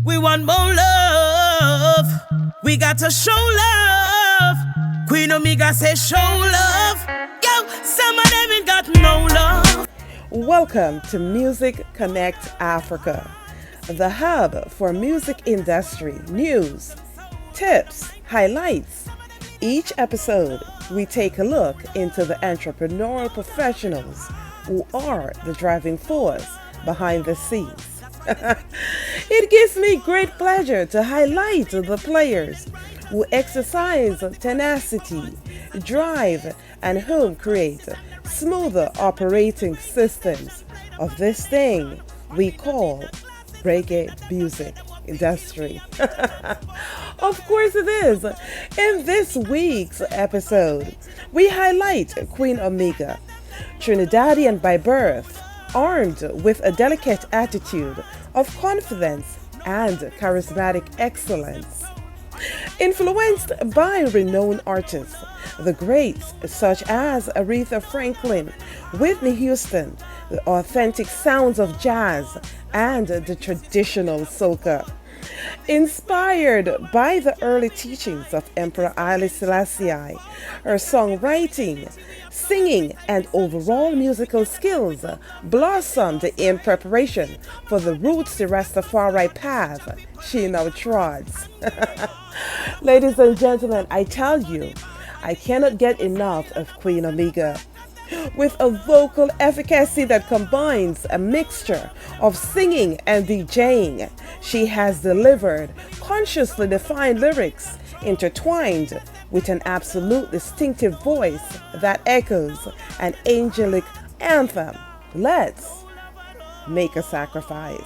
We want more love. We got to show love. Queen Omega say show love. Yo, some of them ain't got no love. Welcome to Music Connect Africa, the hub for music industry news, tips, highlights. Each episode, we take a look into the entrepreneurial professionals who are the driving force behind the scenes. It gives me great pleasure to highlight the players who exercise tenacity, drive, and who create smoother operating systems of this thing we call reggae music industry. Of course it is. In this week's episode, we highlight Queen Omega, Trinidadian by birth, armed with a delicate attitude of confidence and charismatic excellence. Influenced by renowned artists, the greats such as Aretha Franklin, Whitney Houston, the authentic sounds of jazz, and the traditional soca. Inspired by the early teachings of Emperor Hailie Selassie I, her songwriting, singing, and overall musical skills blossomed in preparation for the rootsy Rastafari path she now trods. Ladies and gentlemen, I tell you, I cannot get enough of Queen Omega. With a vocal efficacy that combines a mixture of singing and DJing, she has delivered consciously defined lyrics intertwined with an absolute distinctive voice that echoes an angelic anthem. Let's make a sacrifice.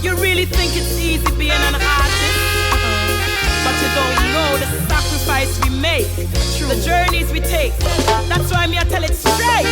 You really think it's easy being an artist? But you don't know the sacrifice we make, the journeys we take. That's why me I tell it straight.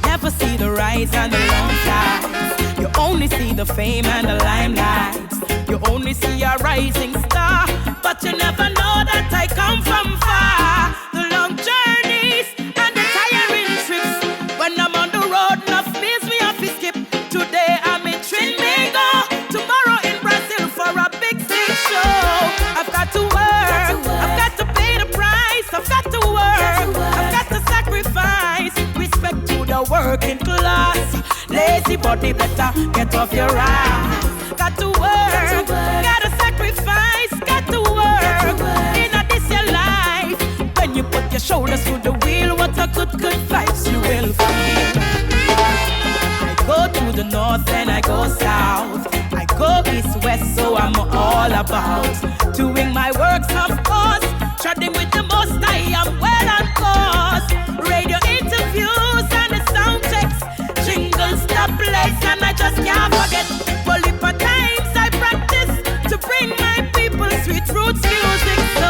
Never see the rise and the long tides. You only see the fame and the limelight. You only see a rising star, but you never know that I come from far. The long journeys and the tiring trips. When I'm on the road, enough means we have to skip. Today I'm in Trinidad, tomorrow in Brazil for a big stage show. I've got to work, I've got to pay the price, I've got to work, I've got to sacrifice. Respect to the working class. Lazy body better get off your ass. Got to work, gotta sacrifice, got to work. In a this your life. When you put your shoulders to the wheel, what a good vibes you will feel. I go to the north and I go south. I go east, west, so I'm all about doing my works, of course. Treading with the most, I am well on course. Radio interviews and the sound checks. Jingles, the place, and I just can't forget. Polypa times I practice to bring my people sweet roots music. So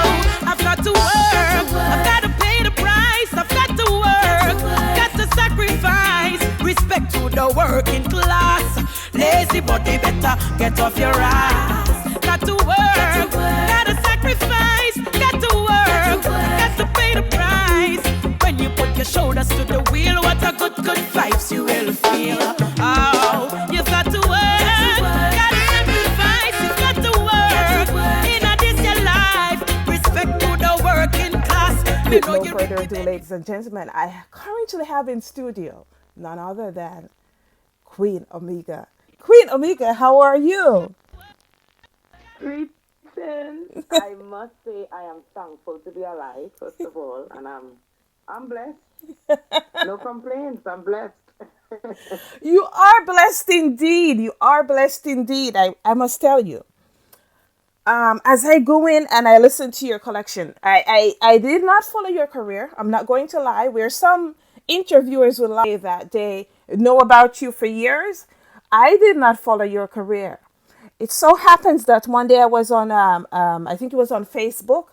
I've got to work, I've got to pay the price, I've got to work, got to sacrifice. Respect to the working class. Lazy body better get off your ass. Got to work, gotta sacrifice, got to work, got to pay the price. When you put your shoulders to the wheel, what a good vibes you will feel. Oh, you've got to work, gotta sacrifice, you've got to work. In a this your life, respect to the working class. With no further ado, ladies and gentlemen, I currently have in studio none other than Queen Omega. Queen Omega, how are you? Greetings. I must say I am thankful to be alive, first of all, and I'm blessed. No complaints. I'm blessed. You are blessed indeed. You are blessed indeed. I must tell you. As I go in and I listen to your collection, I did not follow your career. I'm not going to lie. Where some interviewers will lie that they know about you for years, I did not follow your career. It so happens that one day I was on, I think it was on Facebook,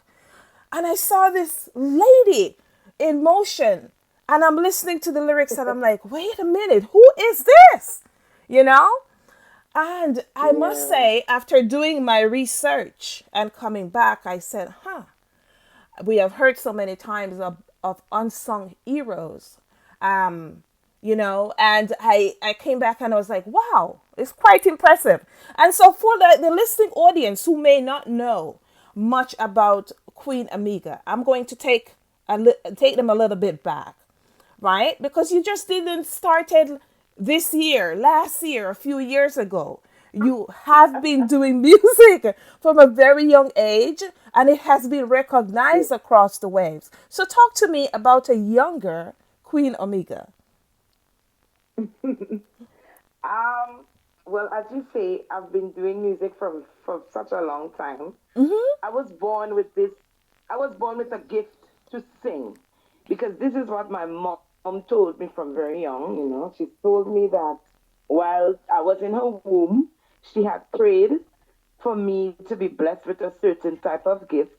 and I saw this lady in motion, and I'm listening to the lyrics, and I'm like, wait a minute, who is this? You know? And I must say, after doing my research and coming back, I said, we have heard so many times of unsung heroes. and I came back and I was like, wow, it's quite impressive. And so for the listening audience who may not know much about Queen Amiga, I'm going to take them a little bit back, right? Because you just didn't started this year, last year, a few years ago. You have been doing music from a very young age, and it has been recognized across the waves. So talk to me about a younger Queen Omega. Um, well, as you say, I've been doing music for such a long time. I was born with this. I was born with a gift to sing, because this is what my mom told me from very young. She told me that while I was in her womb, she had prayed for me to be blessed with a certain type of gift,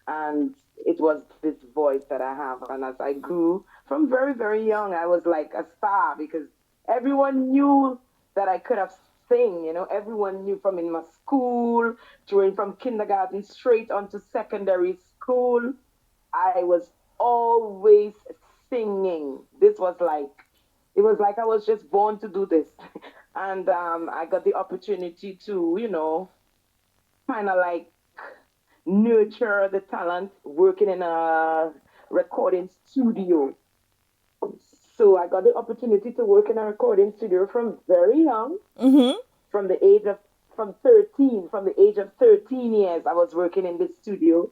and it was this voice that I have. And as I grew from very, very young, I was like a star, because everyone knew that I could have sing. Everyone knew from in my school, during from kindergarten straight on to secondary school. I was always singing. It was like I was just born to do this. And I got the opportunity to, kind of like nurture the talent working in a recording studio. So I got the opportunity to work in a recording studio from very young, Mm-hmm. from the age of from 13, from the age of 13 years, I was working in this studio,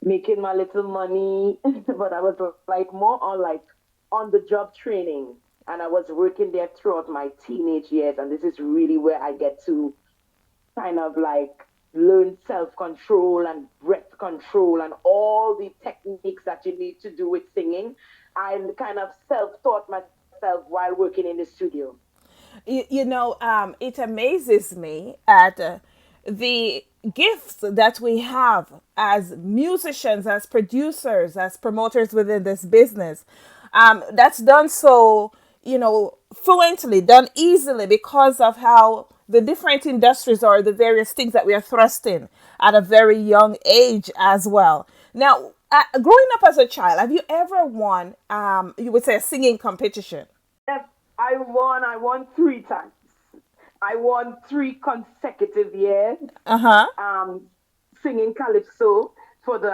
making my little money, but I was like more on like on the job training. And I was working there throughout my teenage years. And this is really where I get to kind of like learn self control and breath control and all the techniques that you need to do with singing. I kind of self taught myself while working in the studio. It amazes me at the gifts that we have as musicians, as producers, as promoters within this business. That's done so, fluently, done easily because of how the different industries or the various things that we are thrust in at a very young age as well. Now, growing up as a child, have you ever won, you would say, a singing competition? Yes, I won 3 times. I won 3 consecutive years, Uh huh. um, singing calypso for the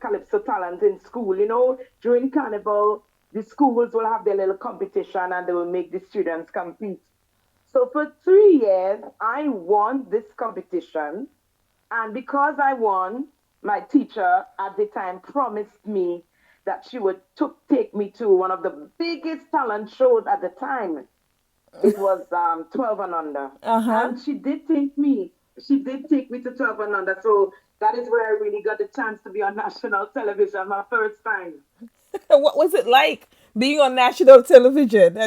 calypso talent in school. During carnival, the schools will have their little competition and they will make the students compete. So for 3 years, I won this competition. And because I won, my teacher at the time promised me that she would take me to one of the biggest talent shows at the time. It was 12 and under. Uh huh. And she did take me. She did take me to 12 and under. So that is where I really got the chance to be on national television, my first time. What was it like being on national television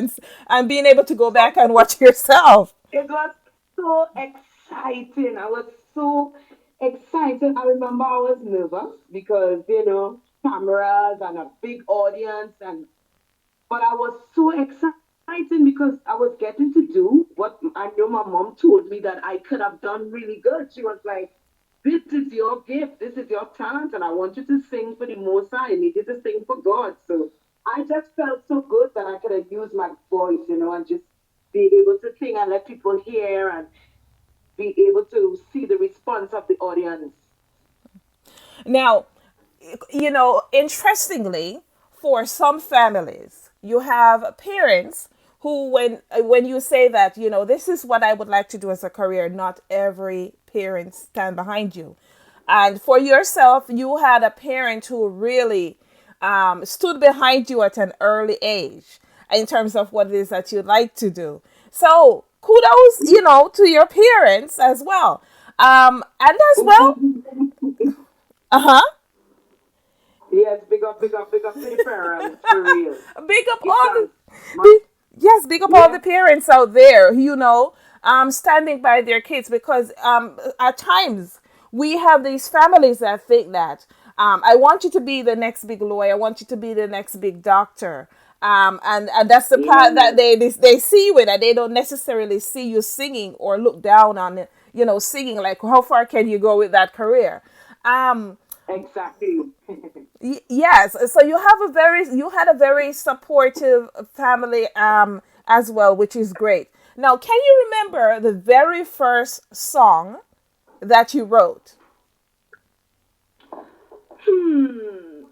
and being able to go back and watch yourself? It was so exciting. I was so excited. I remember I was nervous because, cameras and a big audience, but I was so excited because I was getting to do what I know my mom told me that I could have done really good. She was like, "This is your gift, this is your talent, and I want you to sing for the Most High. I need you to sing for God." So I just felt so good that I could have used my voice, and just be able to sing and let people hear and be able to see the response of the audience. Now, interestingly, for some families, you have parents who, when you say that, this is what I would like to do as a career, not every parent stand behind you. And for yourself, you had a parent who really stood behind you at an early age in terms of what it is that you like to do. So kudos, to your parents as well. And as well, uh huh. Yes, big up to the parents, for real. Big up Give all the thanks. yes, big up all Yeah. the parents out there, standing by their kids because at times we have these families that think that I want you to be the next big lawyer, I want you to be the next big doctor. And that's the part that Yes. they see you in, and they don't necessarily see you singing or look down on it, singing like how far can you go with that career. Um, Exactly. Yes, so you had a very supportive family as well, which is great. Now, can you remember the very first song that you wrote?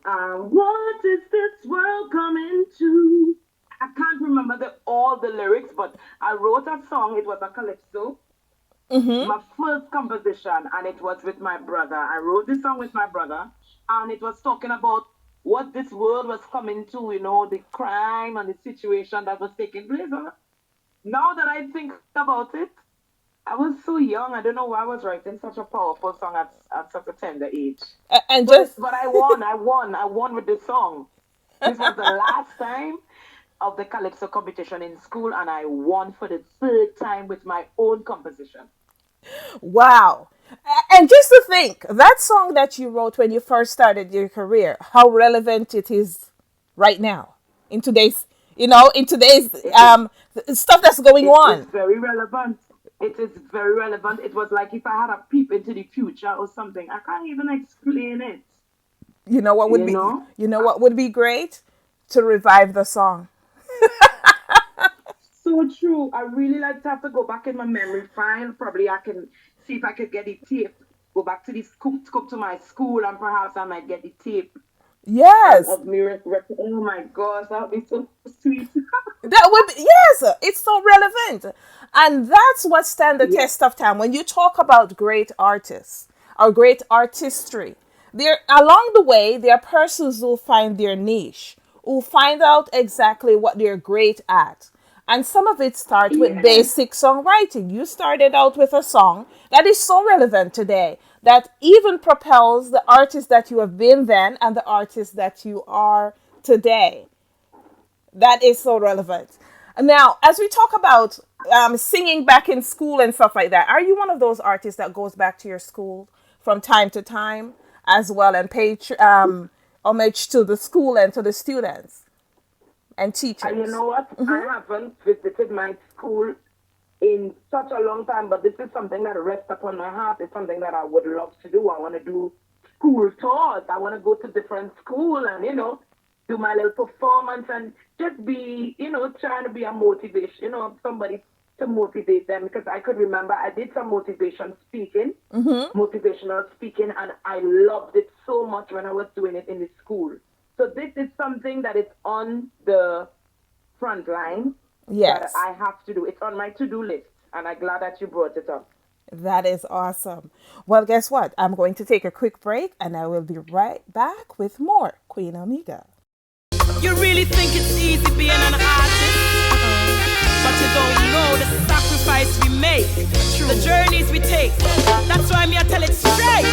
What is this world coming to? I can't remember all the lyrics, but I wrote a song. It was a calypso, Mm-hmm. my first composition, and it was with my brother. I wrote this song with my brother, and it was talking about what this world was coming to, the crime and the situation that was taking place. Now that I think about it, I was so young. I don't know why I was writing such a powerful song at such a tender age. And But just but I won. I won with this song. This was the last time of the calypso competition in school, and I won for the third time with my own composition. wow. And just to think, that song that you wrote when you first started your career, how relevant it is right now in today's, in today's It is stuff that's going it is on. very relevant. It is very relevant. It was like if I had a peep into the future or something. I can't even explain it. You know what would You be know? you know what would be great? To revive the song. So true. I really like to have to go back in my memory file. Probably I can see if I could get the tape. Go back to the school, go to my school, and perhaps I might get the tape Yes. of me. Oh my gosh, that would be so sweet. That would be, yes, it's so relevant. And that's what stand the Yeah. test of time. When you talk about great artists or great artistry, there along the way there are persons who find their niche, who find out exactly what they're great at. And some of it starts with Yes. basic songwriting. You started out with a song that is so relevant today that even propels the artist that you have been then and the artist that you are today. That is so relevant. Now, as we talk about singing back in school and stuff like that, are you one of those artists that goes back to your school from time to time as well and pay homage to the school and to the students and And you teachers? know what? I haven't visited my school in such a long time, but this is something that rests upon my heart. It's something that I would love to do. I want to do school tours. I want to go to different school and, do my little performance and just be, trying to be a motivation, somebody to motivate them because I could remember I did some motivational speaking, and I loved it so much when I was doing it in the school. So this is something that is on the front line that Yes, I have to do. It's on my to-do list, and I'm glad that you brought it up. that is awesome. Well, guess what? I'm going to take a quick break and I will be right back with more Queen Omega. You really think it's easy being an artist, but you don't know the sacrifice we make, the journeys we take. That's why me I tell it straight.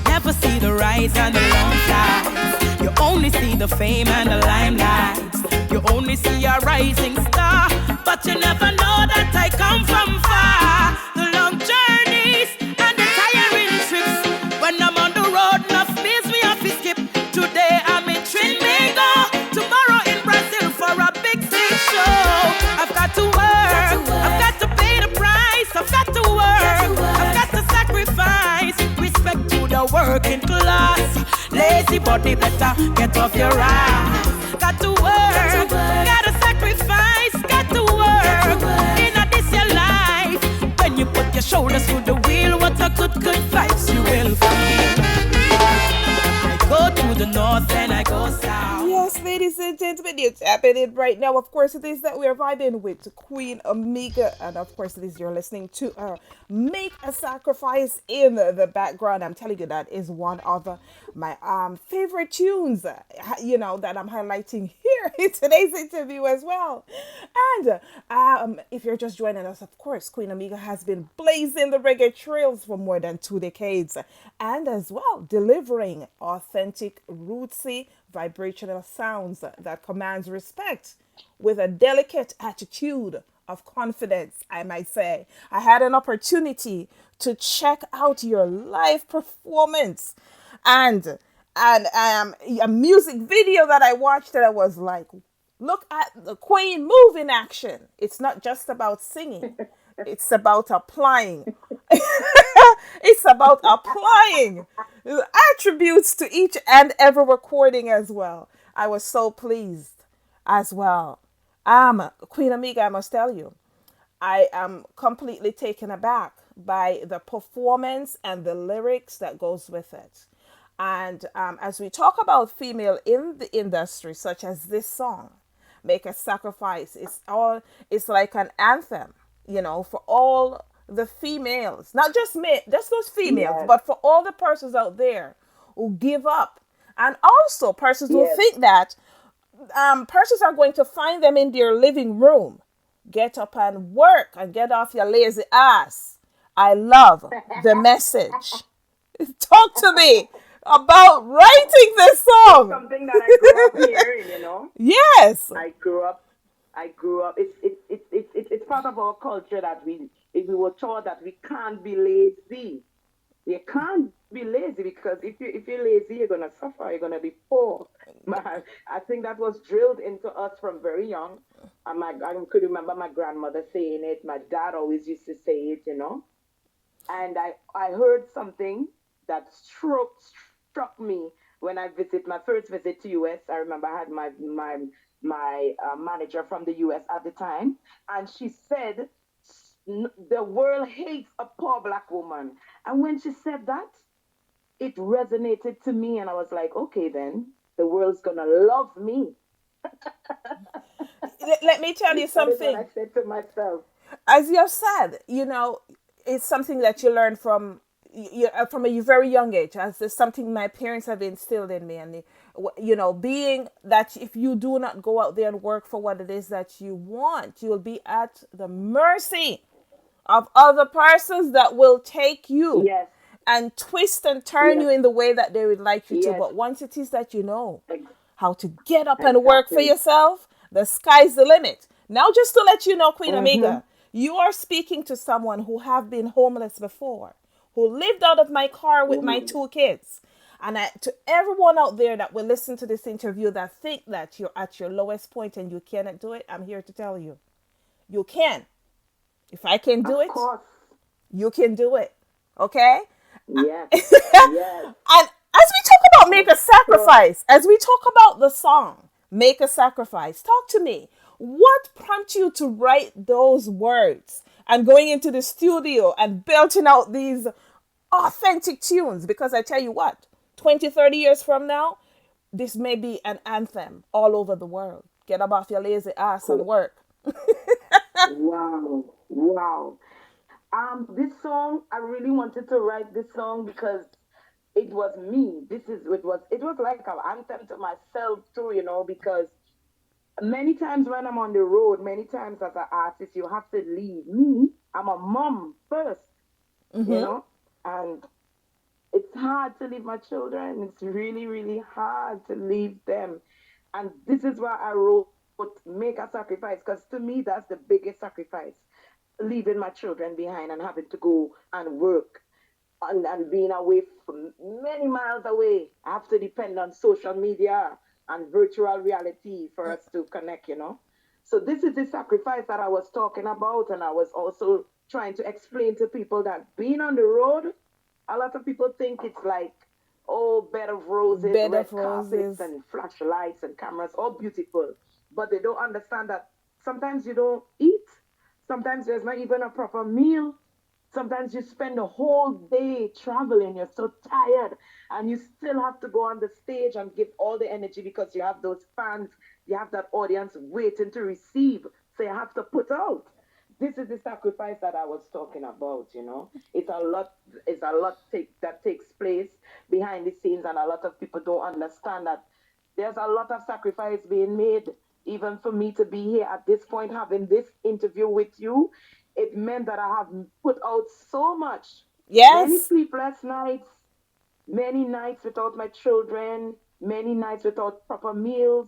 Never see the rise and the long sides. You only see the fame and the limelight. You only see a rising star, but you never know that I come from far. The long journeys and the tiring trips. When I'm on the road, enough means me have to skip. Today I'm in Trinidadian, tomorrow in Brazil for a big stage show. I've got to work, I've got to pay the price. I've got to work, I've got to sacrifice. Respect to the working class. Lazy body better get off your ass. Got to work, gotta sacrifice. Got to work in a this your life. When you put your shoulders to the wheel, what a good vibes you will feel. I go to the north and I go south. Yes, ladies and gentlemen, you're tapping in right now. Of course, it is that we're vibing with Queen Omega. And of course, it is you're listening to Make a Sacrifice in the background. I'm telling you, that is one of my favorite tunes, that I'm highlighting here in today's interview as well. And if you're just joining us, of course, Queen Omega has been blazing the reggae trails for more than 2 decades and as well delivering authentic, rootsy, vibrational sounds that commands respect with a delicate attitude of confidence, I might say. I had an opportunity to check out your live performance and a music video that I watched that I was like, look at the queen move in action. It's not just about singing. It's about applying It's about applying attributes to each and every recording as well. I was so pleased as well. Queen Amiga, I must tell you, I am completely taken aback by the performance and the lyrics that goes with it. And as we talk about female in the industry, such as this song, "Make a Sacrifice," it's like an anthem, for all the females, not just me, just those females, Yes. but for all the persons out there who give up, and also persons who Yes. think that persons are going to find them in their living room. Get up and work and get off your lazy ass. I love the message. Talk to me about writing this It's song. something that I grew up hearing. Yes. I grew up. I grew up. It's part of our culture that we were taught that we can't be lazy. You can't be lazy because if you're lazy, you're gonna suffer. You're gonna be poor. Man, I think that was drilled into us from very young. I could remember my grandmother saying it. My dad always used to say it. And I heard something that struck me when I visit my first visit to US. I remember I had my manager from the US at the time, and she said the world hates a poor black woman. And when she said that, it resonated to me, and I was like, okay, then the world's gonna love me. Let me tell you That is what something. I said to myself. As you have said, it's something that you learn from a very young age. As it's something my parents have instilled in me, and being that if you do not go out there and work for what it is that you want, you will be at the mercy of other persons that will take you Yes, and twist and turn you yes, in the way that they would like you to. yes, But once it is that you know ex- how to get up and work for exactly. yourself, the sky's the limit. Now, just to let you know, Queen Mm-hmm. Amiga, you are speaking to someone who have been homeless before, who lived out of my car with my Woman. two kids. And to everyone out there that will listen to this interview that think that you're at your lowest point and you cannot do it, I'm here to tell you, you can. If I can do Of it, course. you can do it. Okay? Yes, And yes, as we talk about for make a sure. sacrifice, as we talk about the song make a sacrifice, talk to me. What prompted you to write those words and going into the studio and belting out these authentic tunes? Because I tell you what, 20, 30 years from now, this may be an anthem all over the world. Get up off your lazy ass and work. Wow, wow. This song, I really wanted to write this song because it was me. It was like an anthem to myself too, because many times when I'm on the road, many times as an artist, you have to leave. Me, I'm a mom first, you Mm-hmm. know, and it's hard to leave my children. It's really, really hard to leave them. And this is why I wrote Make a Sacrifice, because to me, that's the biggest sacrifice. Leaving my children behind and having to go and work and being away from many miles away. I have to depend on social media and virtual reality for us to connect. So this is the sacrifice that I was talking about, and I was also trying to explain to people that being on the road, a lot of people think it's like, oh, bed of roses, Bed of red carpets, roses. and flashlights and cameras, all beautiful. But they don't understand that sometimes you don't eat. Sometimes there's not even a proper meal. Sometimes you spend a whole day traveling, you're so tired, and you still have to go on the stage and give all the energy because you have those fans, you have that audience waiting to receive. So you have to put out. This is the sacrifice that I was talking about. It's a lot that takes place behind the scenes, and a lot of people don't understand that there's a lot of sacrifice being made. Even for me to be here at this point, having this interview with you, it meant that I have put out so much. Many Yes. sleepless nights, many nights without my children, many nights without proper meals.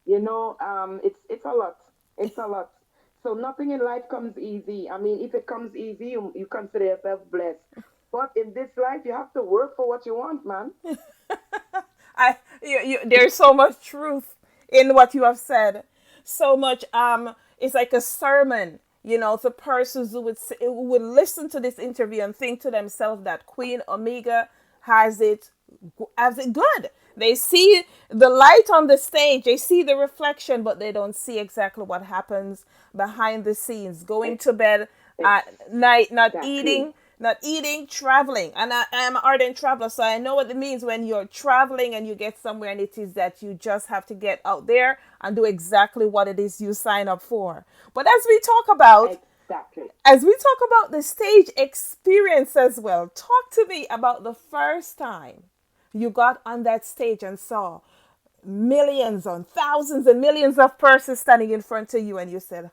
It's a lot. It's a lot. So nothing in life comes easy. I mean, if it comes easy, you consider yourself blessed. But in this life, you have to work for what you want, man. There's so much truth in what you have said. So much. It's like a sermon. The persons who would listen to this interview and think to themselves that Queen Omega has it good. They see the light on the stage, they see the reflection, but they don't see exactly what happens behind the scenes. Going to bed at night, Exactly. not eating, traveling. And I am an ardent traveler, so I know what it means when you're traveling and you get somewhere and it is that you just have to get out there and do exactly what it is you sign up for. But Exactly. as we talk about the stage experience as well, talk to me about the first time you got on that stage and saw millions and thousands and millions of persons standing in front of you and you said,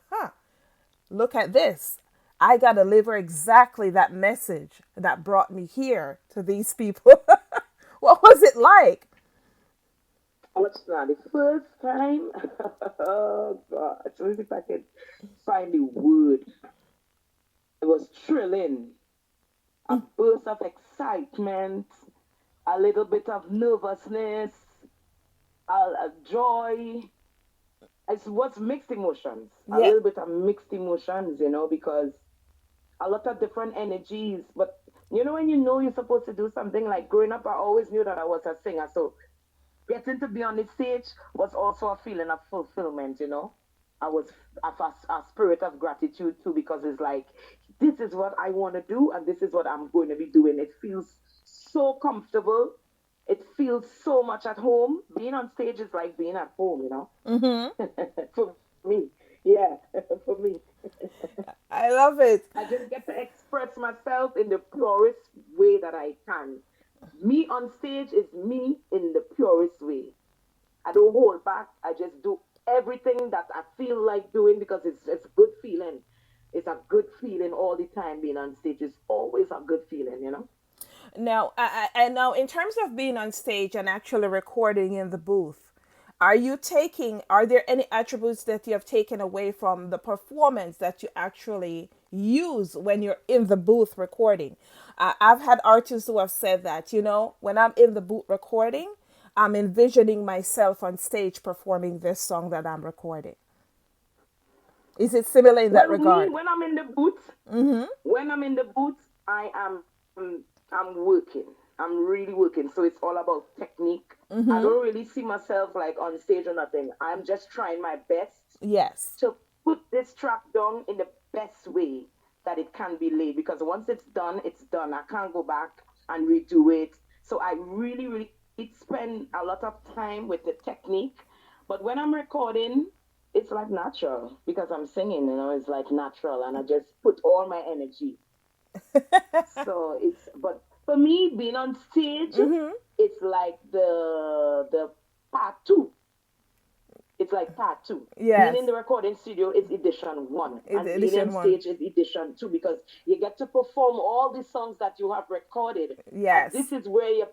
look at this. I got to deliver exactly that message that brought me here to these people. What was it like? What's that? The first time? Oh God! So if I can find the word, it was thrilling. A burst of excitement, a little bit of nervousness, a joy. It was mixed emotions. A Yeah. little bit of mixed emotions, because a lot of different energies. But when you're supposed to do something, like growing up, I always knew that I was a singer. So getting to be on the stage was also a feeling of fulfillment. I was a spirit of gratitude too, because it's like, this is what I want to do and this is what I'm going to be doing. It feels so comfortable. It feels so much at home. Being on stage is like being at home. For me. Yeah, for me. I love it. I just get to express myself in the purest way that I can. Me on stage is me in the purest way. I don't hold back. I just do everything that I feel like doing, because it's a good feeling. It's a good feeling all the time. Being on stage is always a good feeling. Now, now in terms of being on stage and actually recording in the booth, are there any attributes that you have taken away from the performance that you actually use when you're in the booth recording? I've had artists who have said that, when I'm in the booth recording, I'm envisioning myself on stage performing this song that I'm recording. Is it similar in that Well, me, regard? when I'm in the booth, I am I'm working. I'm really working. So it's all about technique. I don't really see myself like on stage or nothing. I'm just trying my best Yes. to put this track down in the best way that it can be laid. Because once it's done, it's done. I can't go back and redo it. So I really, really spend a lot of time with the technique. But when I'm recording, it's like natural because I'm singing, it's like natural, and I just put all my energy. So but for me, being on stage, it's like the part two. It's like part two. Being in Yes. the recording studio is edition one, It's and being on edition one. stage is edition two, because you get to perform all the songs that you have recorded. And Yes. this is where your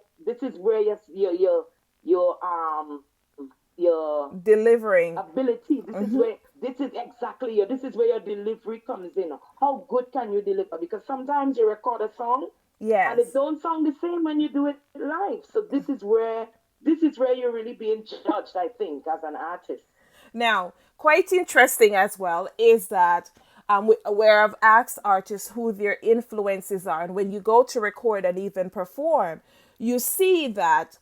Delivering. ability. This is where your delivery comes in. How good can you deliver? Because sometimes you record a song and it Yes. don't sound the same when you do it live. So this is where you're really being judged, I think, as an artist. Now, quite interesting as well is that where I've asked artists who their influences are, and when you go to record and even perform, you see that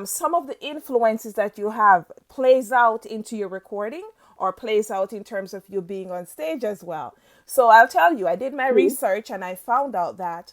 some of the influences that you have plays out into your recording or plays out in terms of you being on stage as well. So I'll tell you, I did my True. research and I found out that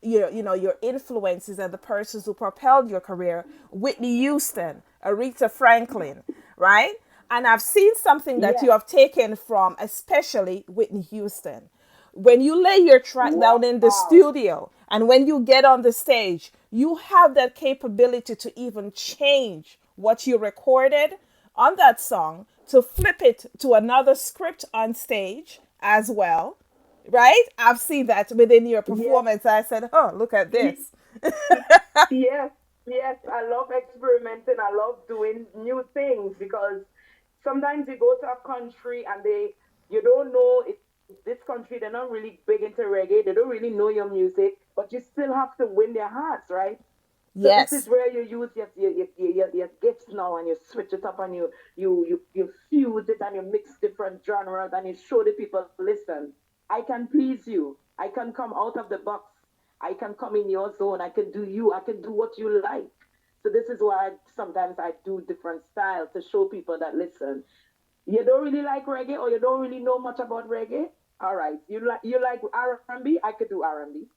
your influences and the persons who propelled your career, Whitney Houston, Aretha Franklin, right? And I've seen something that you Yes. have taken from, especially Whitney Houston. When you lay your track down in the Wow. studio and when you get on the stage, you have that capability to even change what you recorded on that song to flip it to another script on stage as well, right? I've seen that within your Yes. performance. I said, oh, look at this. Yes. Yes. I love experimenting. I love doing new things, because sometimes you go to a country and you don't know it. This country, they're not really big into reggae. They don't really know your music, but you still have to win their hearts, right? So this is Yes. where you use your gifts now, and you switch it up, and you fuse it, and you mix different genres, and you show the people, listen, I can please you. I can come out of the box. I can come in your zone. I can do you. I can do what you like. So this is why sometimes I do different styles to show people that, listen, you don't really like reggae, or you don't really know much about reggae. All right, you like R&B. I could do R&B.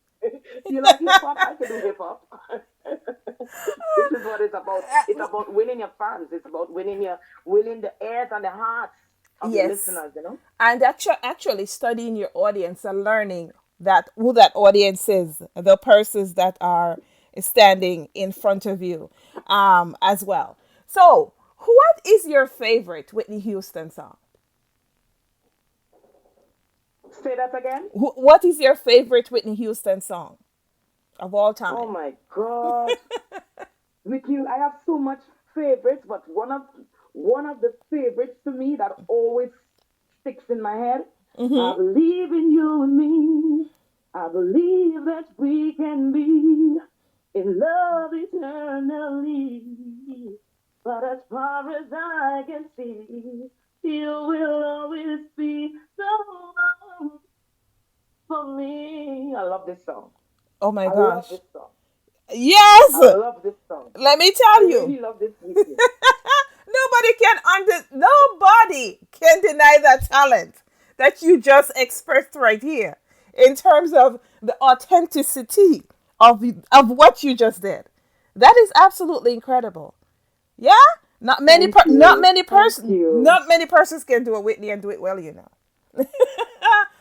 You like hip hop. I could do hip hop. This is what it's about. It's about winning your fans. It's about winning the ears and the hearts of your Yes. listeners. You know. And actually studying your audience and learning that who that audience is, the persons that are standing in front of you, as well. So, what is your favorite Whitney Houston song? Say that again. What is your favorite Whitney Houston song of all Oh time? my God. With you, I have so much favorites, but one of the favorites to me that always sticks in my head. I believe in you and me. I believe that we can be in love eternally. But as far as I can see, you will always be the one for me. I love this song. Oh my I love gosh. this song. Yes. I love this song. Let me I tell you. really love this video. Nobody can deny that talent that you just expressed right here in terms of the authenticity of what you just did. That is absolutely incredible. Yeah? Thank you. Thank you. Not many persons can do a Whitney and do it well, you know.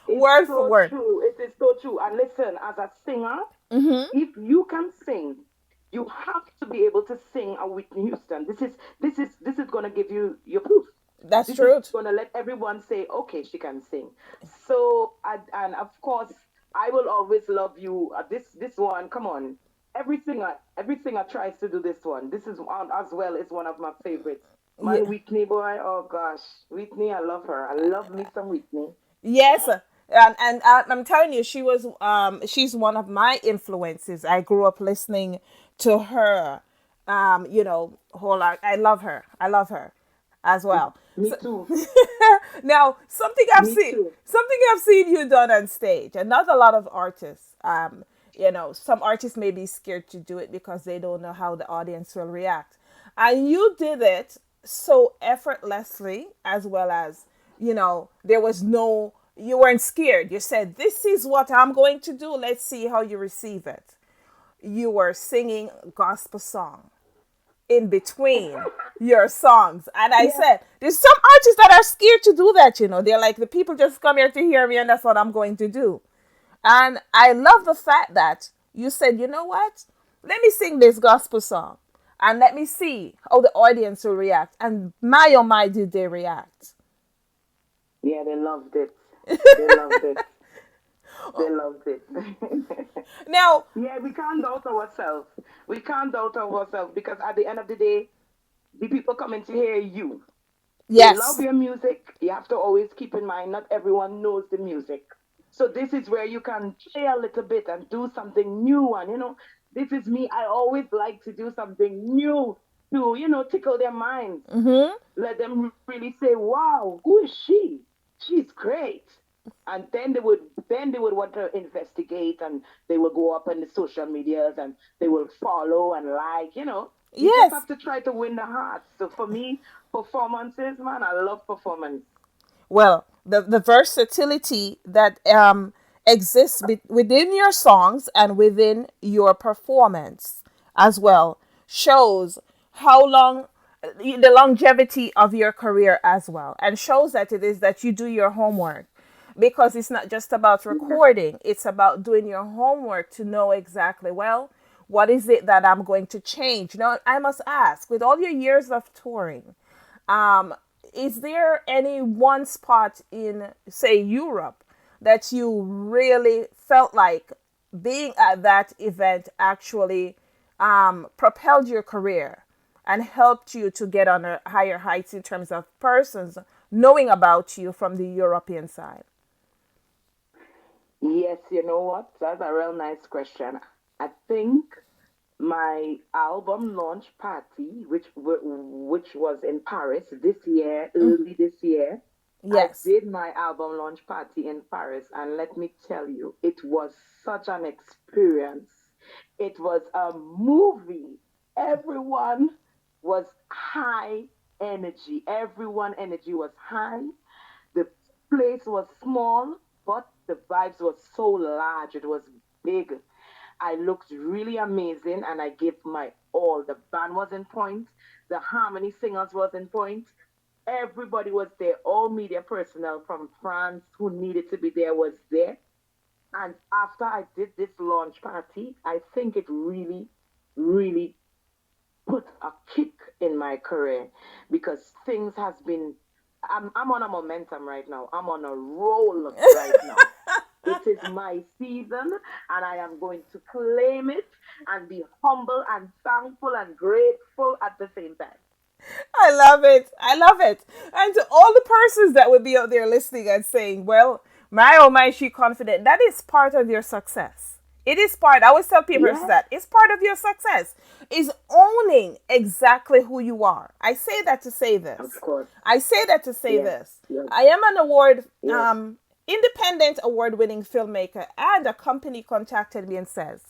It's Word for so word. true. It is so true. And listen, as a singer, if you can sing, you have to be able to sing a Whitney Houston. This is gonna give you your proof. That's This is true. gonna let everyone say, okay, she can sing. So and of course, I will always love you. This one, come on. Every singer tries to do this one. This is one as well is one of my favorites. Man, Yeah. Whitney boy, oh gosh, Whitney, I love her. I love me some Whitney. Yes, and I'm telling you, she's one of my influences. I grew up listening to her. Whole lot. I love her as well. Me So, too. now, Me too. something I've seen you done on stage, and not a lot of artists. Some artists may be scared to do it because they don't know how the audience will react, and you did it so effortlessly, as well as there was no, you weren't scared. You said, "This is what I'm going to do. Let's see how you receive it." You were singing a gospel song in between your songs. And I Yeah. said, there's some artists that are scared to do that, They're like, the people just come here to hear me and that's what I'm going to do. And I love the fact that you said, you know what? Let me sing this gospel song and let me see how the audience will react. And my oh my, did they react? Yeah, they loved it. They loved it. They loved it. Now, Yeah, we can't doubt ourselves. We can't doubt ourselves because at the end of the day, the people coming to hear you. They love yes, your music. You have to always keep in mind not everyone knows the music. So this is where you can play a little bit and do something new. And this is me. I always like to do something new to, tickle their minds. Let them really say, wow, who is she? She's great. And then they would want to investigate, and they will go up on the social medias, and they will follow and you just yes. have to try to win the hearts. So for me, performances, man, I love performance. Well, the versatility that exists within your songs and within your performance as well shows how long the longevity of your career as well, and shows that it is that you do your homework, because it's not just about recording, it's about doing your homework to know exactly, well, what is it that I'm going to change. I must ask, with all your years of touring, um, is there any one spot in, say, Europe that you really felt like being at that event actually propelled your career and helped you to get on a higher heights in terms of persons knowing about you from the European side? Yes, you know what? That's a real nice question. I think my album launch party, which was in Paris this year, early this year. I Yes. did my album launch party in Paris, and let me tell you, it was such an experience. It was a movie. Everyone was high energy. Everyone energy was high. The place was small, but the vibes was so large. It was big. I looked really amazing and I gave my all. The band was in point. The harmony singers was in point. Everybody was there. All media personnel from France who needed to be there was there. And after I did this launch party, I think it really, really put a kick in my career because things has been I'm on a momentum right now. I'm on a roll right now. It is my season and I am going to claim it and be humble and thankful and grateful at the same time. I love it. I love it. And to all the persons that would be out there listening and saying, well, my oh my, she confident. That is part of your success. It is part. I always tell people that it's part of your success. Is owning exactly who you are. I say that to say this. Of course. I say that to say this. Yes. I am an independent award-winning filmmaker, and a company contacted me and says,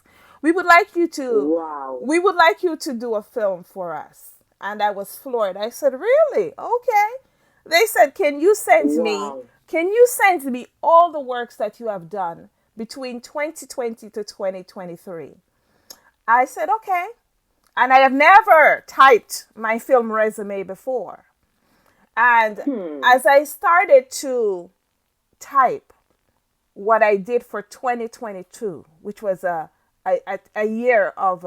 we would like you to do a film for us. And I was floored. I said, really? Okay. They said, can you send me all the works that you have done between 2020 to 2023? I said, okay. And I have never typed my film resume before. And as I started to type what I did for 2022, which was a year of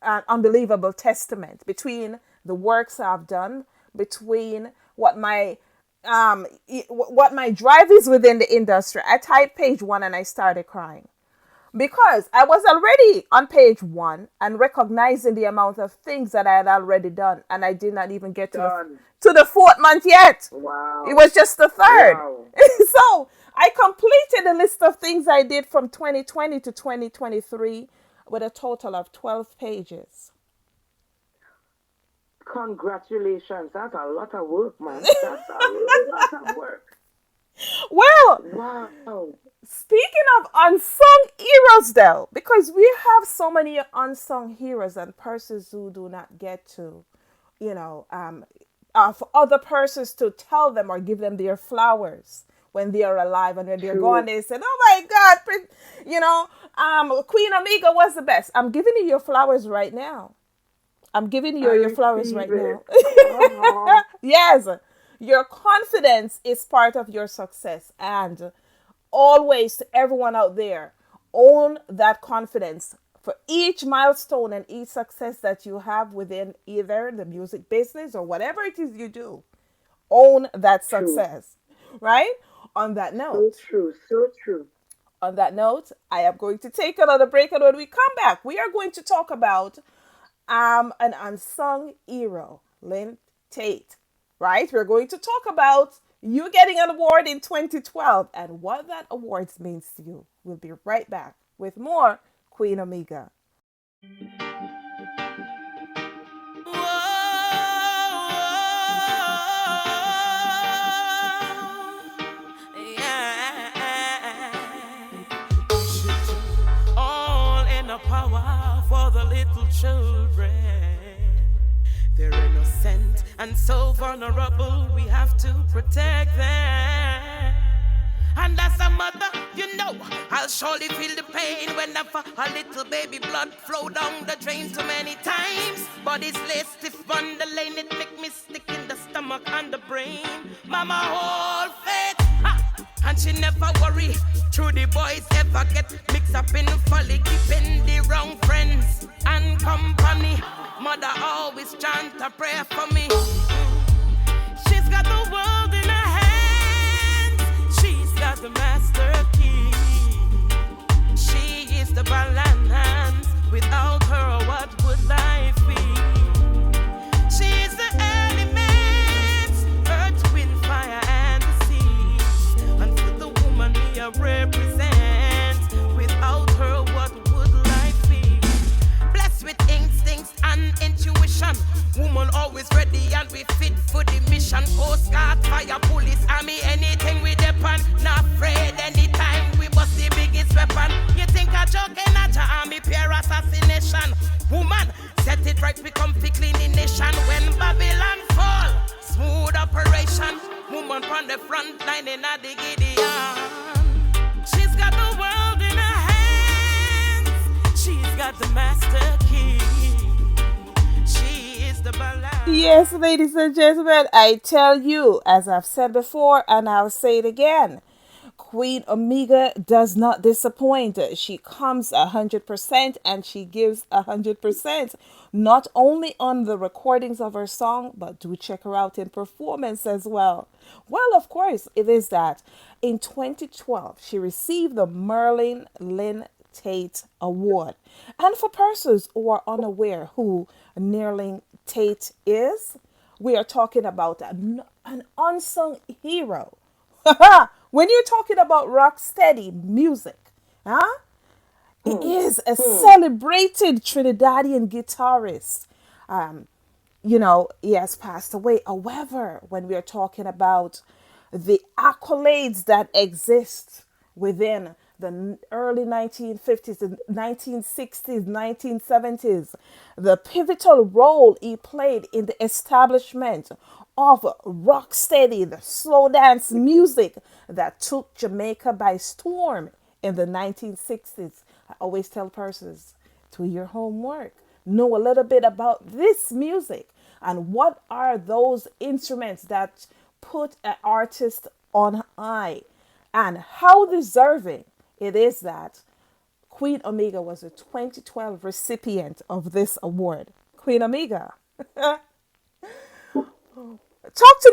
an unbelievable testament between the works I've done, between what my drive is within the industry. I typed page 1 and I started crying because I was already on page 1 and recognizing the amount of things that I had already done, and I did not even get to the 4th month yet. Wow. It was just the 3rd. Wow. So I completed a list of things I did from 2020 to 2023 with a total of 12 pages. Congratulations. That's a lot of work, man. That's a lot of work. Well, wow. Speaking of unsung heroes, though, because we have so many unsung heroes and persons who do not get to, for other persons to tell them or give them their flowers when they are alive, and when they're gone, they said, oh my God, Queen Omega was the best. I'm giving you your flowers right now. I'm giving you your flowers right now. Yes, your confidence is part of your success. And always, to everyone out there, own that confidence for each milestone and each success that you have within either the music business or whatever it is you do. Own that success, right? On that note. So true. On that note, I am going to take another break, and when we come back, we are going to talk about an unsung hero, Lynn Tate, right? We're going to talk about you getting an award in 2012 and what that award means to you. We'll be right back with more Queen Omega. All in a power for the little children. They're innocent and so vulnerable, we have to protect them. And as a mother, I'll surely feel the pain whenever a little baby blood flow down the drain too many times. Body's lay stiff on the lane, it make me stick in the stomach and the brain. Mama hold faith, and she never worry. True, the boys ever get mixed up in folly, keeping the wrong friends and company. Mother always chant a prayer for me. She's got the world in her hands. She's got the master key. She is the balance. Without her, what would life be? She is the elements, earth, wind, fire, and the sea. And for the woman we represent, without her, what would life be? Bless woman from the front line in a Gideon. She's got the world in her hands. She's got the master key. She is the balance. Yes, ladies and gentlemen, I tell you, as I've said before, and I'll say it again, Queen Omega does not disappoint. She comes 100% and she gives 100%. Not only on the recordings of her song, but do check her out in performance as well. Well, of course, it is that. In 2012, she received the Merlin Lynn Tate Award. And for persons who are unaware who Nerling Tate is, we are talking about an unsung hero. When you're talking about rock steady music, huh? He is a celebrated Trinidadian guitarist. Um, he has passed away. However, when we are talking about the accolades that exist within the early 1950s, the 1960s, 1970s, the pivotal role he played in the establishment of rocksteady, the slow dance music that took Jamaica by storm in the 1960s. I always tell persons, do your homework, know a little bit about this music and what are those instruments that put an artist on high and how deserving it is that Queen Omega was a 2012 recipient of this award. Queen Omega. Talk to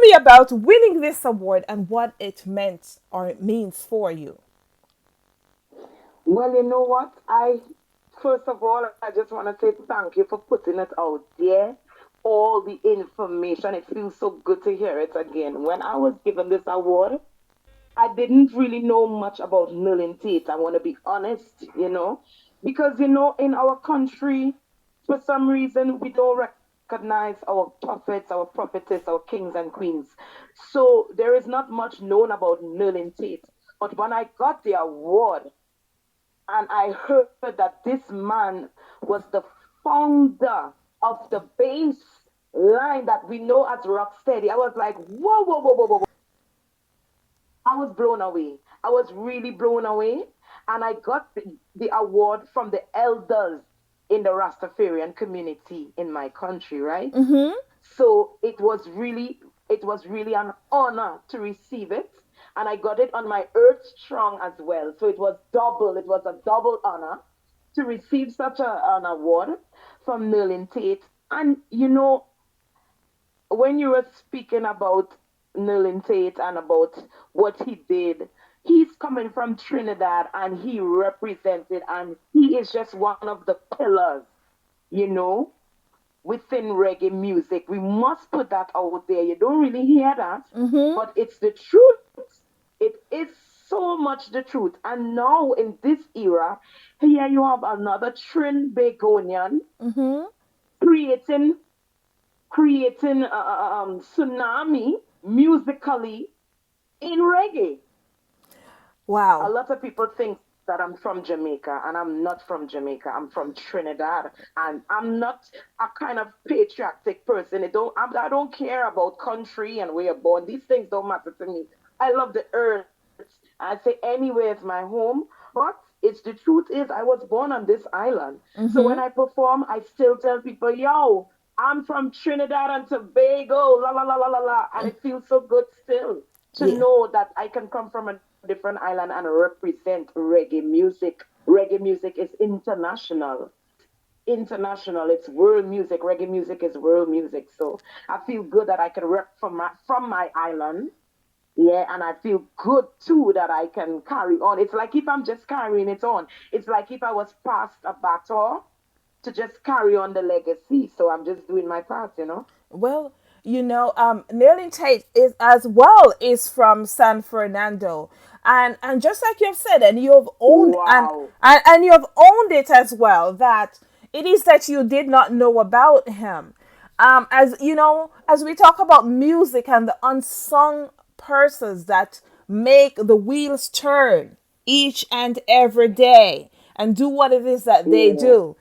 me about winning this award and what it meant or it means for you. Well, you know what? First of all, I just want to say thank you for putting it out there. All the information. It feels so good to hear it again. When I was given this award, I didn't really know much about Merlin Tate. I want to be honest, because, in our country, for some reason, we don't recognize our prophets, our prophetess, our kings and queens. So there is not much known about Merlin Tate. But when I got the award, and I heard that this man was the founder of the bass line that we know as Rocksteady. I was like, whoa, whoa, whoa, whoa, whoa. I was blown away. I was really blown away. And I got the award from the elders in the Rastafarian community in my country, right? Mm-hmm. So it was really an honor to receive it. And I got it on my Earth Strong as well. So it was a double honor to receive such an award from Merlin Tate. And when you were speaking about Merlin Tate and about what he did, he's coming from Trinidad and he represented, and he is just one of the pillars, within reggae music. We must put that out there. You don't really hear that, but it's the truth. It is so much the truth. And now in this era, here you have another Trinbagonian creating tsunami musically in reggae. A Wow. lot of people think that I'm from Jamaica, and I'm not from Jamaica. I'm from Trinidad, and I'm not a kind of patriotic person. I don't care about country and where you're born. These things don't matter to me. I love the earth. I say anywhere is my home, but the truth is I was born on this island. So when I perform, I still tell people, yo, I'm from Trinidad and Tobago, la la la la la la, and it feels so good still to Yeah. know that I can come from a different island and represent reggae music. Reggae music is international. International, it's world music. Reggae music is world music. So I feel good that I can rep from my island. Yeah, and I feel good too that I can carry on. It's like if I'm just carrying it on. It's like if I was passed a baton to just carry on the legacy. So I'm just doing my part. Well, Nerling Tate is from San Fernando, and just like you've said, and you've owned Wow. and you have owned it as well. That it is that you did not know about him. As we talk about music and the unsung persons that make the wheels turn each and every day and do what it is that they Yeah. do,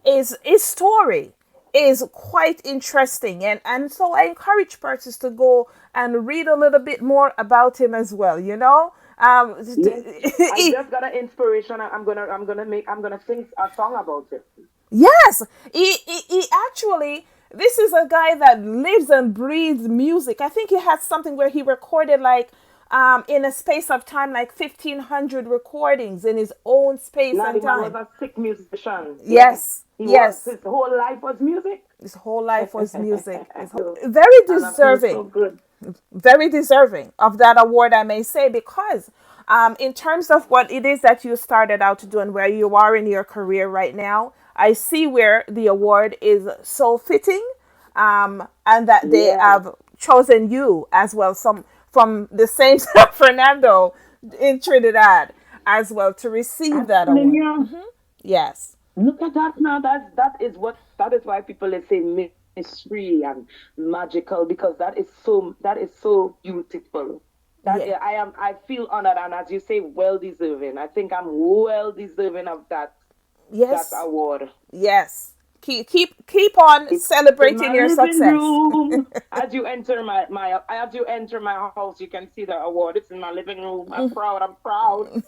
is story. is quite interesting, and so I encourage persons to go and read a little bit more about him as well, you know. Yes, I just got an inspiration. I'm gonna sing a song about it. Yes, he actually, this is a guy that lives and breathes music. I think he had something where he recorded like in a space of time like 1,500 recordings in his own space Now and the man was time. a sick musician. Yes, Yes, he was. yes. His whole life was music. His whole life was music. So, Very and I feel so deserving, good. very deserving of that award, I may say, because in terms of what it is that you started out to do and where you are in your career right now, I see where the award is so fitting, and that they Yes. have chosen you as well, some from the same Fernando in Trinidad as well to receive I'm that telling award. you, Yes, look at that now. That is why people let's say mystery and magical, because that is so beautiful. yeah, I feel honored, and as you say, well deserving. I think I'm well deserving of that yes, award. yes. Keep on It's in celebrating my your living success. room. As you enter house, you can see the award. It's in my living room. I'm proud. I'm proud.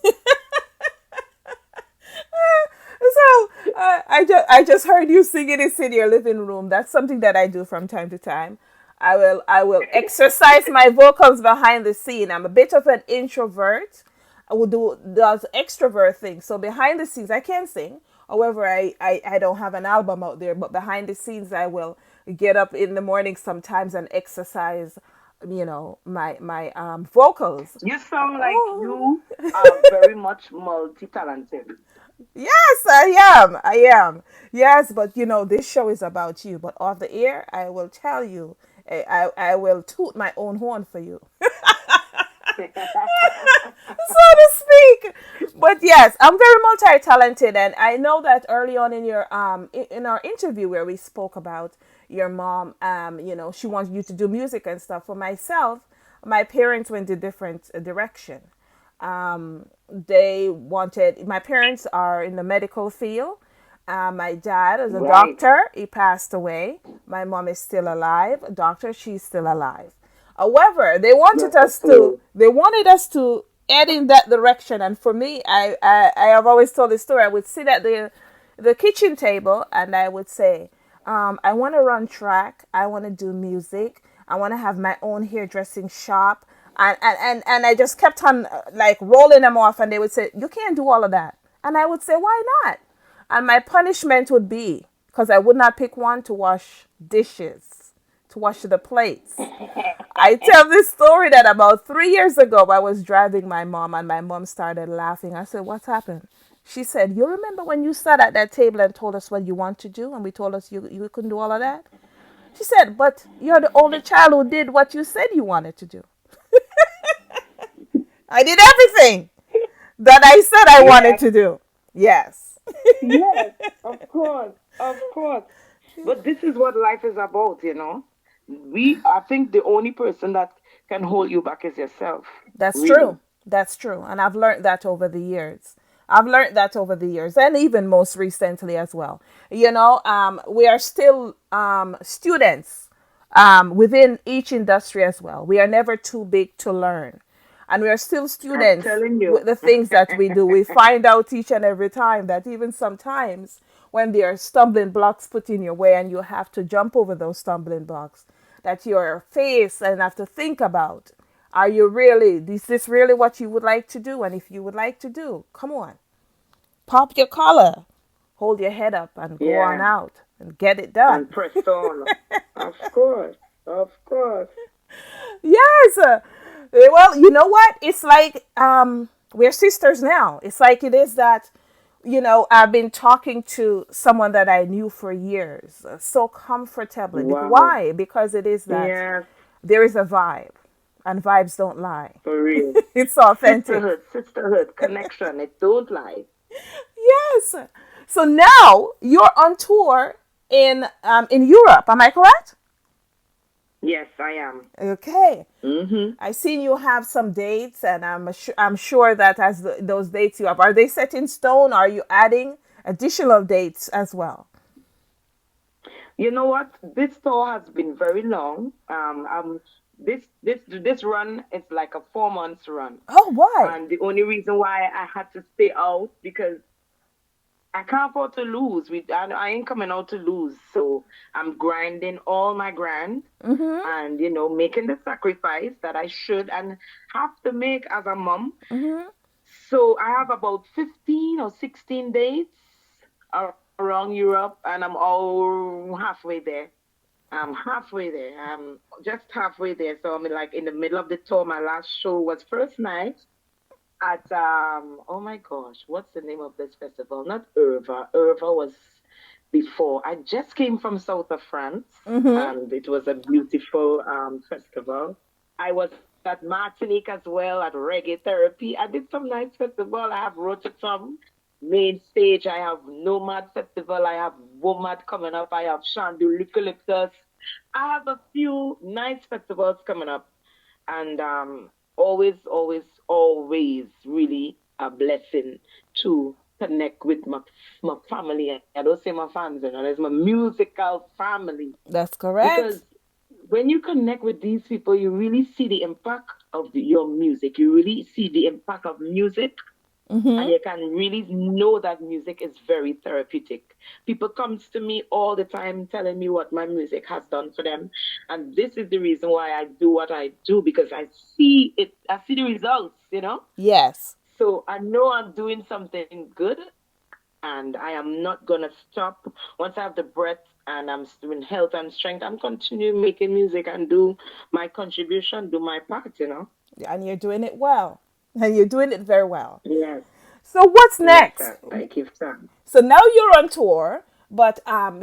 So I just heard you singing this in your living room. That's something that I do from time to time. I will exercise my vocals behind the scene. I'm a bit of an introvert. I will do those extrovert things. So behind the scenes, I can sing. However, I don't have an album out there. But behind the scenes, I will get up in the morning sometimes and exercise, my vocals. You sound like Oh. you are very much multi-talented. Yes, I am. I am. Yes, but this show is about you. But off the air, I will tell you, I will toot my own horn for you, so to speak. But yes, I'm very multi-talented, and I know that early on in your in our interview where we spoke about your mom, she wants you to do music and stuff. For myself, my parents went a different direction. They wanted, my parents are in the medical field. My dad is a Right. doctor. He passed away. My mom is still alive. A doctor, she's still alive. However, Bless her soul. they wanted us to head in that direction. And for me, I have always told this story. I would sit at the kitchen table and I would say, I want to run track. I want to do music. I want to have my own hairdressing shop. And I just kept on like rolling them off. And they would say, you can't do all of that. And I would say, why not? And my punishment would be, because I would not pick one to wash dishes, to wash the plates. I tell this story that about 3 years ago, I was driving my mom and my mom started laughing. I said, what's happened? She said, you remember when you sat at that table and told us what you want to do and we told us you couldn't do all of that? She said, but you're the only child who did what you said you wanted to do. I did everything that I said I wanted Yes. to do. Yes. Yes. Of course. Of course. But this is what life is about, you know. I think the only person that can hold you back is yourself. That's Really. true. That's true. And I've learned that over the years. I've learned that over the years and even most recently as well. We are still students within each industry as well. We are never too big to learn. And we are still I'm students telling with you. the things that we do. We find out each and every time that even sometimes when there are stumbling blocks put in your way and you have to jump over those stumbling blocks, that you're faced and have to think about, is this really what you would like to do? And if you would like to do, come on, pop your collar, hold your head up and go on Yeah. out and get it done. And press on. Of course. Of course. Yes. Well, you know what? It's like we're sisters now. It's like it is that, I've been talking to someone that I knew for years so comfortably. Wow. Why? Because it is that Yes. there is a vibe, and vibes don't lie. For real. It's authentic. Sisterhood, connection. It don't lie. Yes. So now you're on tour in Europe. Am I correct? Yes, I am. Okay. Mm-hmm. I seen you have some dates, and I'm sure that as those dates you have, are they set in stone? Are you adding additional dates as well? You know what? This tour has been very long. This run is like a 4 months run, Oh, why? and the only reason why I had to stay out because I can't afford to lose. I ain't coming out to lose, so I'm grinding all my grind, Mm-hmm. and making the sacrifice that I should and have to make as a mom. Mm-hmm. So I have about 15 or 16 dates around Europe, and I'm all halfway there. I'm halfway there. I'm just halfway there. So I'm like in the middle of the tour. My last show was first night at oh my gosh, what's the name of this festival? Not Urva. Urva was before. I just came from south of France, Mm-hmm. and it was a beautiful festival. I was at Martinique as well at Reggae Therapy. I did some nice festival. I have Rotterdam main stage. I have Nomad Festival. I have WOMAD coming up. I have Chandu Calypsos. I have a few nice festivals coming up, and always, always, always really a blessing to connect with my family. I don't say my fans, it's my musical family. That's correct. Because when you connect with these people, you really see the impact of your music. You really see the impact of music, and Mm-hmm. you can really know that music is very therapeutic. People comes to me all the time telling me what my music has done for them, and this is the reason why I do what I do, because I see it. I see the results. Yes. So I know I'm doing something good, and I am not gonna stop. Once I have the breath and I'm in health and strength, I'm continuing making music and do my contribution, do my part. And you're doing it well. And you're doing it very well. Yes, So what's yes, next? sir. I give thanks. So now you're on tour, but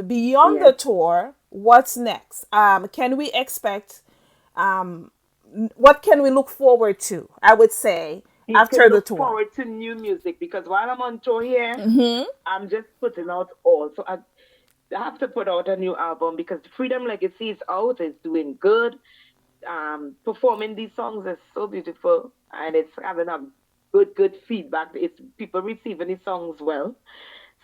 beyond the Yes, tour, what's next? Can we expect what can we look forward to? I would say you after can the look tour. forward to new music because while I'm on tour here, Mm-hmm. I'm just putting out all. So I have to put out a new album because Freedom Legacy is out. It's doing good. Performing these songs is so beautiful, and it's having a good feedback. It's people receiving these songs well.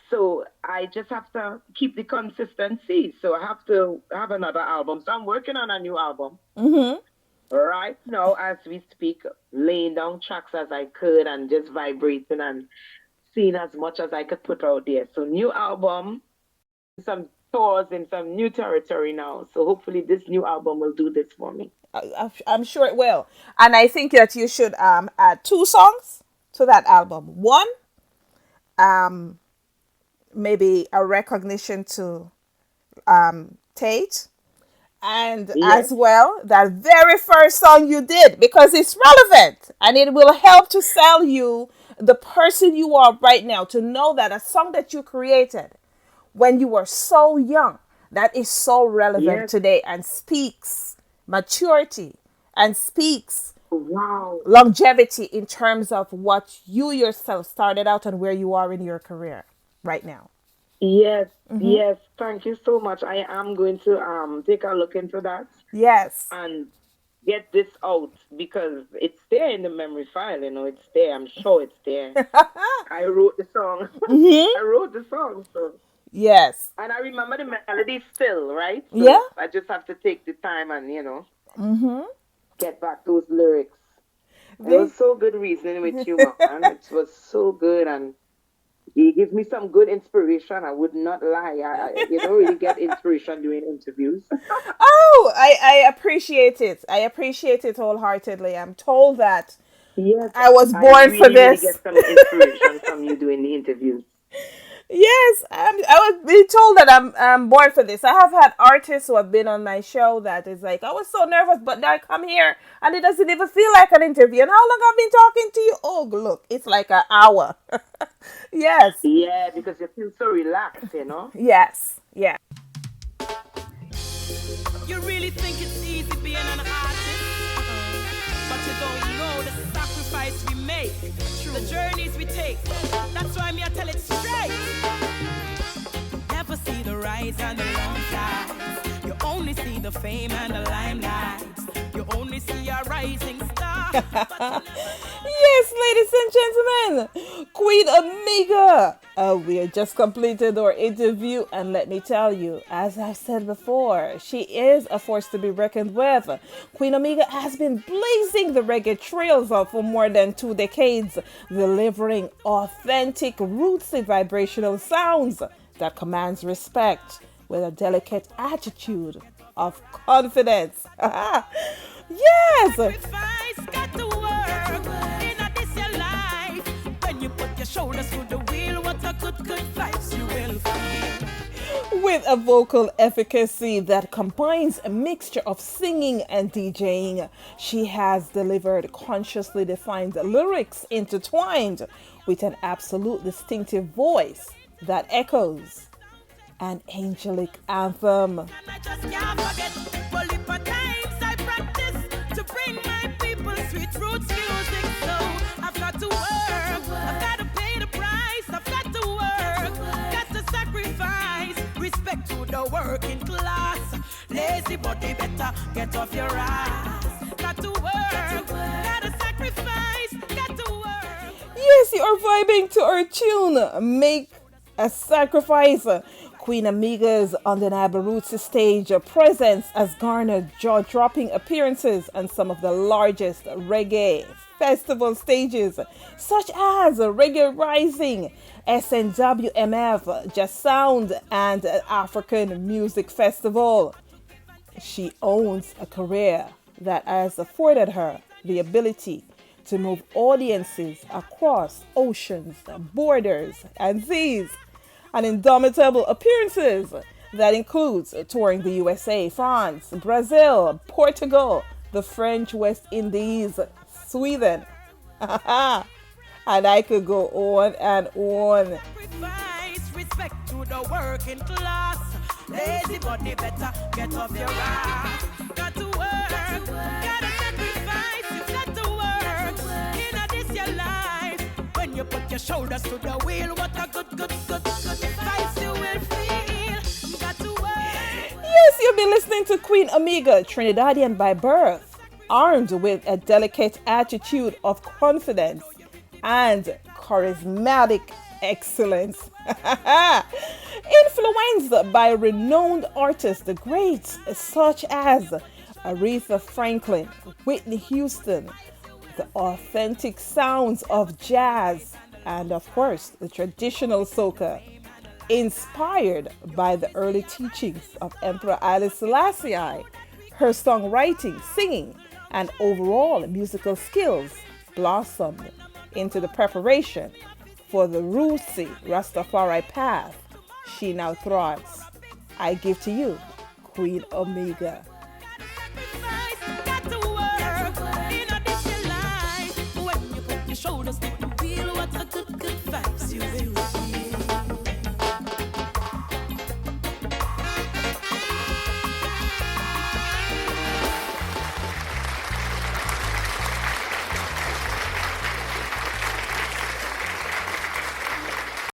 So I just have to keep the consistency. So I have to have another album. So I'm working on a new album Mm-hmm. right now as we speak, laying down tracks as I could and just vibrating and seeing as much as I could put out there. So new album, some tours in some new territory now. So hopefully this new album will do this for me. I'm sure it will. And I think that you should add two songs to that album. One, um, maybe a recognition to Tate, and Yes, as well that very first song you did, because it's relevant and it will help to sell you the person you are right now, to know that a song that you created when you were so young, that is so relevant yes. today and speaks maturity and speaks Wow. longevity in terms of what you yourself started out and where you are in your career right now. Yes, yes. Thank you so much. I am going to take a look into that Yes. and get this out because it's there in the memory file. It's there. I'm sure it's there. I wrote the song. I wrote the song, so Yes. and I remember the melody still, right? Yeah. So I just have to take the time and get back those lyrics. It They, was so good reasoning with you, man. It was so good, and you give me some good inspiration. I would not lie. You don't really get inspiration doing interviews. oh, I appreciate it. I appreciate it wholeheartedly. I'm told that Yes, I was I born for really, really this. get some inspiration from you doing the interviews. Yes, I was being told that I'm born for this. I have had artists who have been on my show that is like, I was so nervous, but now I come here and it doesn't even feel like an interview. And how long I've been talking to you? Oh, look, it's like an hour. Yes, Yeah, because you feel so relaxed. yes, yes. You really think it's easy being an artist? But you don't know the sacrifice we make, the journeys we take. That's why me I tell it straight. Never see the rise and the long sides. You only see the fame and the limelight. You You only see a rising star. Yes, ladies and gentlemen, Queen Omega. We have just completed our interview, and let me tell you, as I've said before, she is a force to be reckoned with. Queen Omega has been blazing the reggae trails for more than 2 decades, delivering authentic, rootsy, vibrational sounds that commands respect with a delicate attitude of confidence. Yes! Sacrifice, got to work. In a this your life. When you put your shoulders to the wheel, what a good vibes you will feel. With a vocal efficacy that combines a mixture of singing and DJing, she has delivered consciously defined lyrics intertwined with an absolute distinctive voice that echoes an angelic anthem. And I just can't forget for times I practice to bring my people sweet roots music. So I've got to work, I've got to pay the price, I've got to work, got to sacrifice, respect to the working class. Lazy body better get off your ass. Got to work, got to sacrifice, got to work. Yes, you are vibing to our tune, Make a Sacrifice. Queen Omega's undeniable roots stage presence has garnered jaw-dropping appearances on some of the largest reggae festival stages, such as Reggae Rising, SNWMF, Just Sound, and African Music Festival. She owns a career that has afforded her the ability to move audiences across oceans, borders, and seas. And indomitable appearances that includes touring the USA, France, Brazil, Portugal, the French West Indies, Sweden. And I could go on and on. Sacrifice, respect to the working class. Lazy body better get off your ass. Got to work, gotta sacrifice, you got to work. In a this your life. When you put your shoulders to the wheel, what a good vibes you will feel. Got to work. Yes, you've been listening to Queen Omega, Trinidadian by birth, armed with a delicate attitude of confidence and charismatic excellence. Influenced by renowned artists, the greats such as Aretha Franklin, Whitney Houston, the authentic sounds of jazz, and of course the traditional soca, inspired by the early teachings of Emperor Hailie Selassie I. Her songwriting, singing, and overall musical skills blossomed into the preparation for the rootsy Rastafari path she now trods. I give to you Queen Omega. Got to work. In a this your life. When you put your shoulders